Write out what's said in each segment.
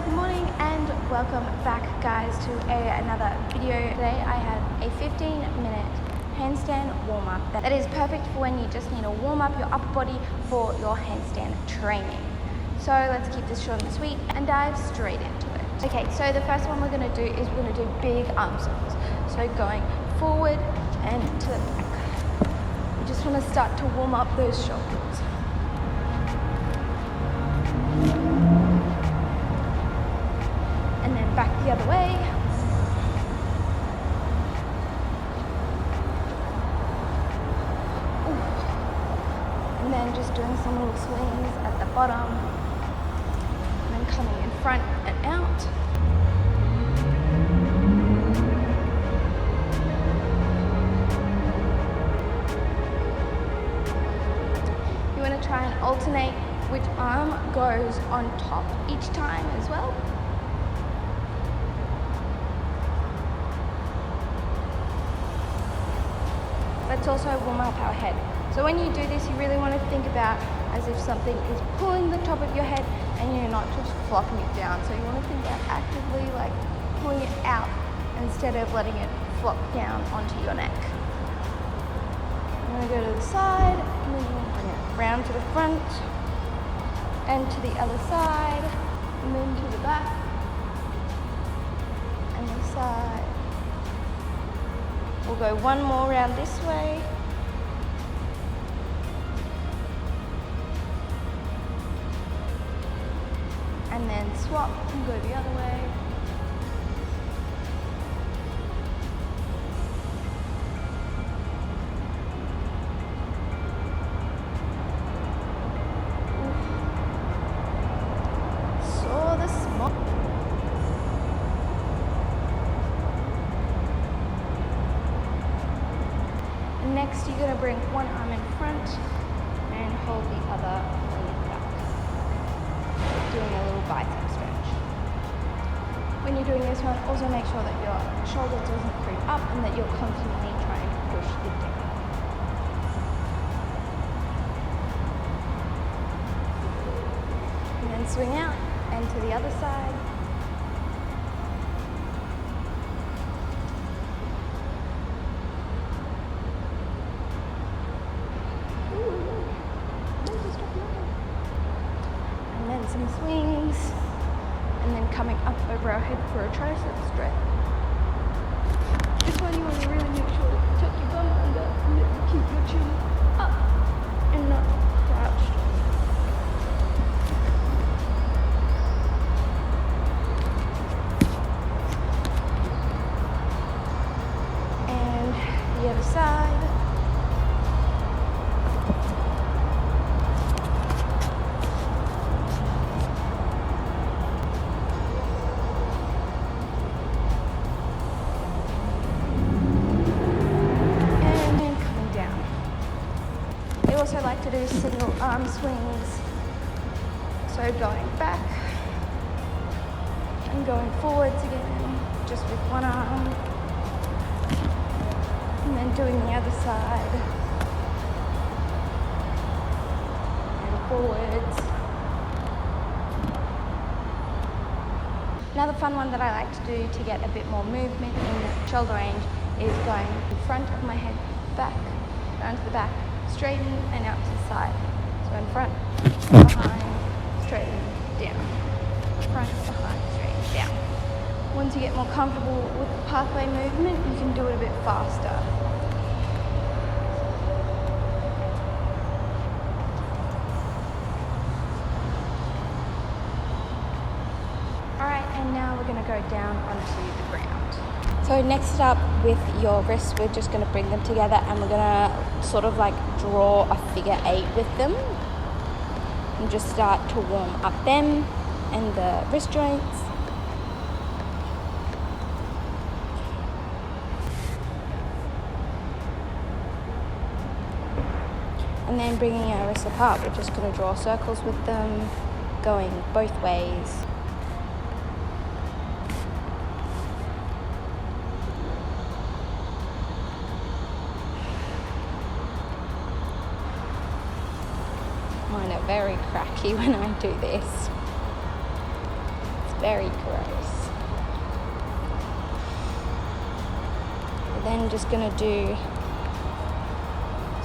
Good morning and welcome back, guys, to another video. Today I have a 15-minute handstand warm-up that is perfect for when you just need to warm up your upper body for your handstand training. So let's keep this short and sweet and dive straight into it. Okay, so the first one we're going to do is we're going to do big arm circles. So going forward and to the back. You just want to start to warm up those shoulders. And then back the other way. Ooh. And then just doing some little swings at the bottom. And then coming in front and out. You want to try and alternate which arm goes on top each time as well. Let's also warm up our head. So when you do this, you really want to think about as if something is pulling the top of your head and you're not just flopping it down. So you want to think about actively like pulling it out instead of letting it flop down onto your neck. I'm going to go to the side and then you're going to bring it round to the front and to the other side and then to the back and the side. We'll go one more round this way. And then swap and go the other way. Saw the small. Next, you're going to bring one arm in front and hold the other lean back. Doing a little bicep stretch. When you're doing this one, also make sure that your shoulder doesn't creep up and that you're constantly trying to push it down. And then swing out and to the other side. Some swings, and then coming up over our head for a tricep stretch. This one you want to really make sure that you tuck your bum under and that you keep your chin up and not crouched. And the other side. I also like to do single arm swings. So going back and going forwards again, just with one arm. And then doing the other side. And forwards. Another fun one that I like to do to get a bit more movement in shoulder range is going in front of my head, back, down to the back, straighten and out to the side. So in front, behind, straighten, down. Front, behind, straighten, down. Once you get more comfortable with the pathway movement, you can do it a bit faster. Alright, and now we're going to go down onto the ground. So next up with your wrists, we're just going to bring them together and we're going to sort of like draw a figure 8 with them and just start to warm up them and the wrist joints. And then bringing our wrists apart, we're just going to draw circles with them, going both ways. Mine are very cracky when I do this. Let's very gross. We're then just going to do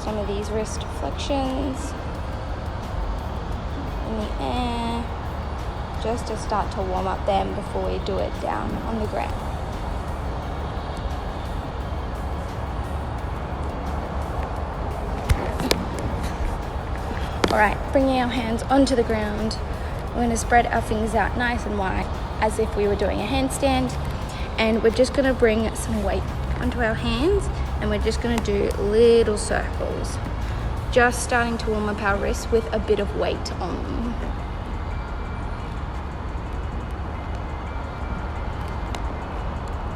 some of these wrist flexions in the air, just to start to warm up them before we do it down on the ground. Alright, bringing our hands onto the ground, we're going to spread our fingers out nice and wide as if we were doing a handstand, and we're just going to bring some weight onto our hands, and we're just going to do little circles, just starting to warm up our wrists with a bit of weight on them.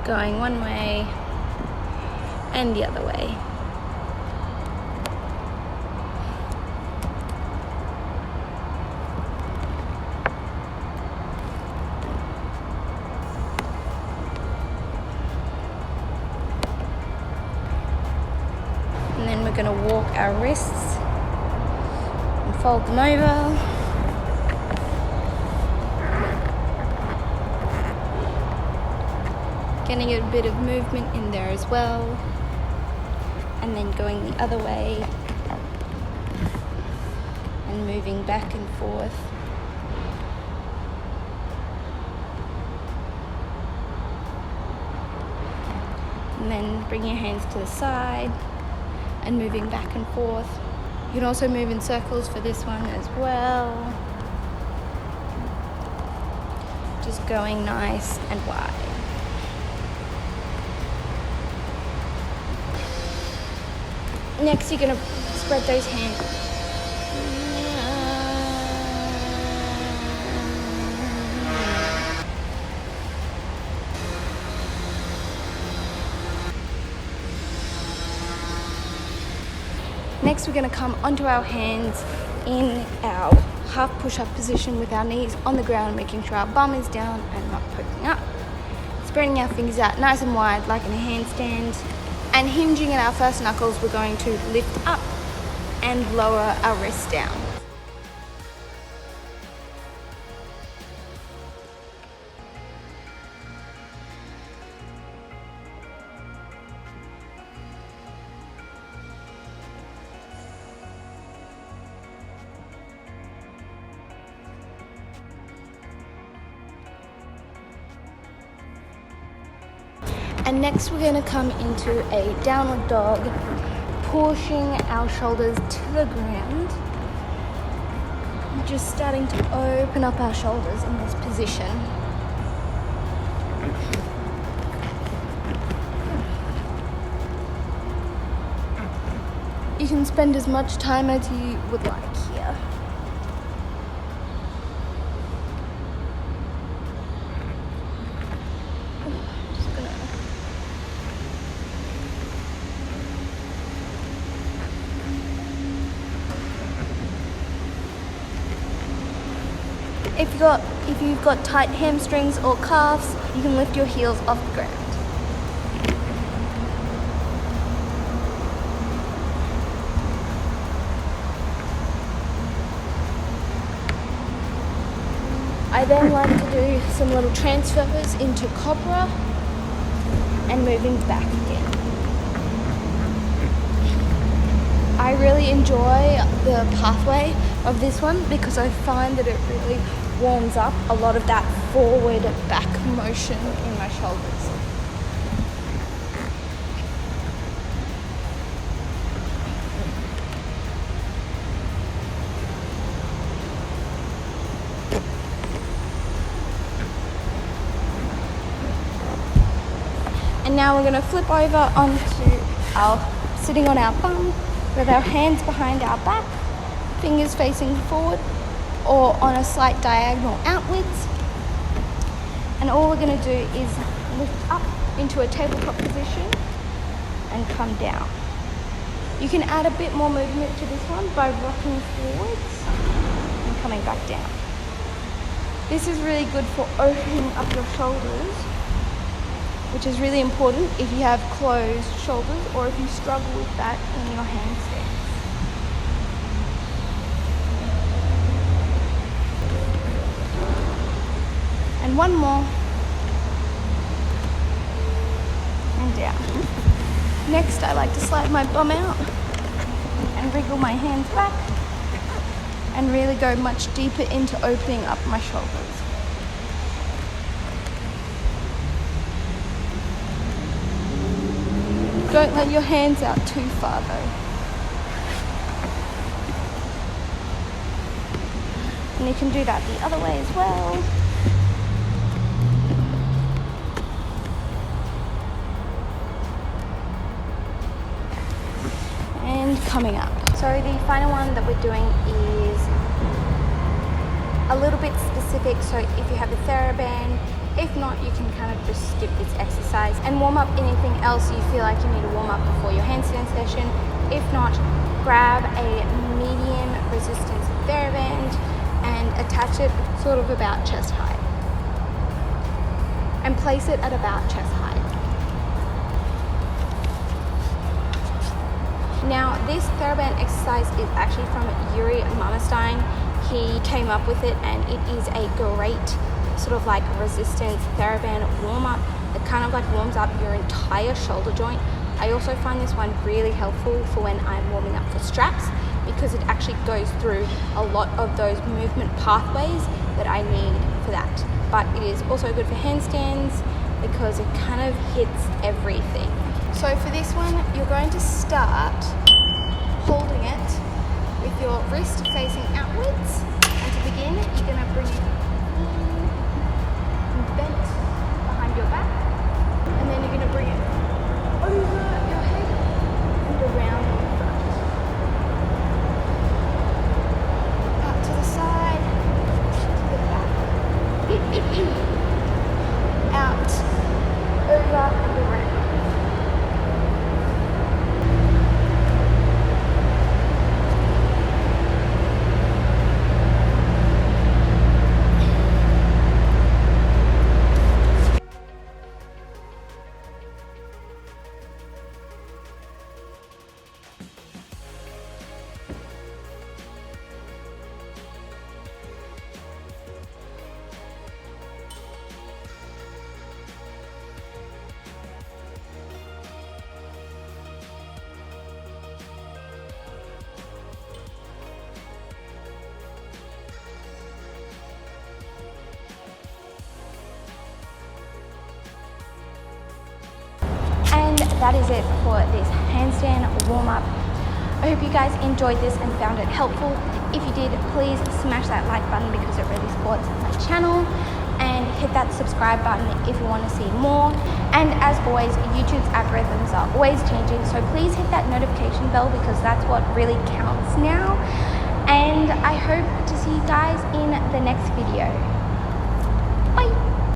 Going one way and the other way. And then we're going to walk our wrists and fold them over. Getting a bit of movement in there as well. And then going the other way and moving back and forth. And then bring your hands to the side and moving back and forth. You can also move in circles for this one as well. Just going nice and wide. Next, you're going to spread those hands. Next, we're going to come onto our hands in our half push-up position with our knees on the ground, making sure our bum is down and not poking up. Spreading our fingers out nice and wide like in a handstand. And hinging at our first knuckles, we're going to lift up and lower our wrists down. And next we're going to come into a downward dog, pushing our shoulders to the ground. Just starting to open up our shoulders in this position. You can spend as much time as you would like here. If you've got tight hamstrings or calves, you can lift your heels off the ground. I then like to do some little transfers into cobra and moving back again. I really enjoy the pathway of this one because I find that it really warms up a lot of that forward back motion in my shoulders. And now we're going to flip over onto sitting on our bum with our hands behind our back, fingers facing forward or on a slight diagonal outwards. And all we're going to do is lift up into a tabletop position and come down. You can add a bit more movement to this one by rocking forwards and coming back down. This is really good for opening up your shoulders, which is really important if you have closed shoulders or if you struggle with that in your handstands. And one more. And down. Next, I like to slide my bum out and wriggle my hands back and really go much deeper into opening up my shoulders. Don't let your hands out too far though. And you can do that the other way as well. And coming up. So the final one that we're doing is a little bit specific. So if you have a TheraBand, if not, you can kind of just skip this exercise and warm up anything else you feel like you need to warm up before your handstand session. If not, grab a medium resistance TheraBand and attach it sort of about chest height. And place it at about chest height. Now, this TheraBand exercise is actually from Yuri Marmerstein. He came up with it, and it is a great sort of like resistance TheraBand warm-up. It kind of like warms up your entire shoulder joint. I also find this one really helpful for when I'm warming up for straps, because it actually goes through a lot of those movement pathways that I need for that. But it is also good for handstands because it kind of hits everything. So for this one, you're going to start holding it with your wrist facing outwards. And to begin, you're going to bring it bent behind your back, and then you're going to bring it over your head and around in front. Out to the side, to the back. Out, over and around. That is it for this handstand warm-up. I hope you guys enjoyed this and found it helpful. If you did, please smash that like button because it really supports my channel, and hit that subscribe button if you want to see more. And as always, YouTube's algorithms are always changing, so please hit that notification bell because that's what really counts now. And I hope to see you guys in the next video. Bye.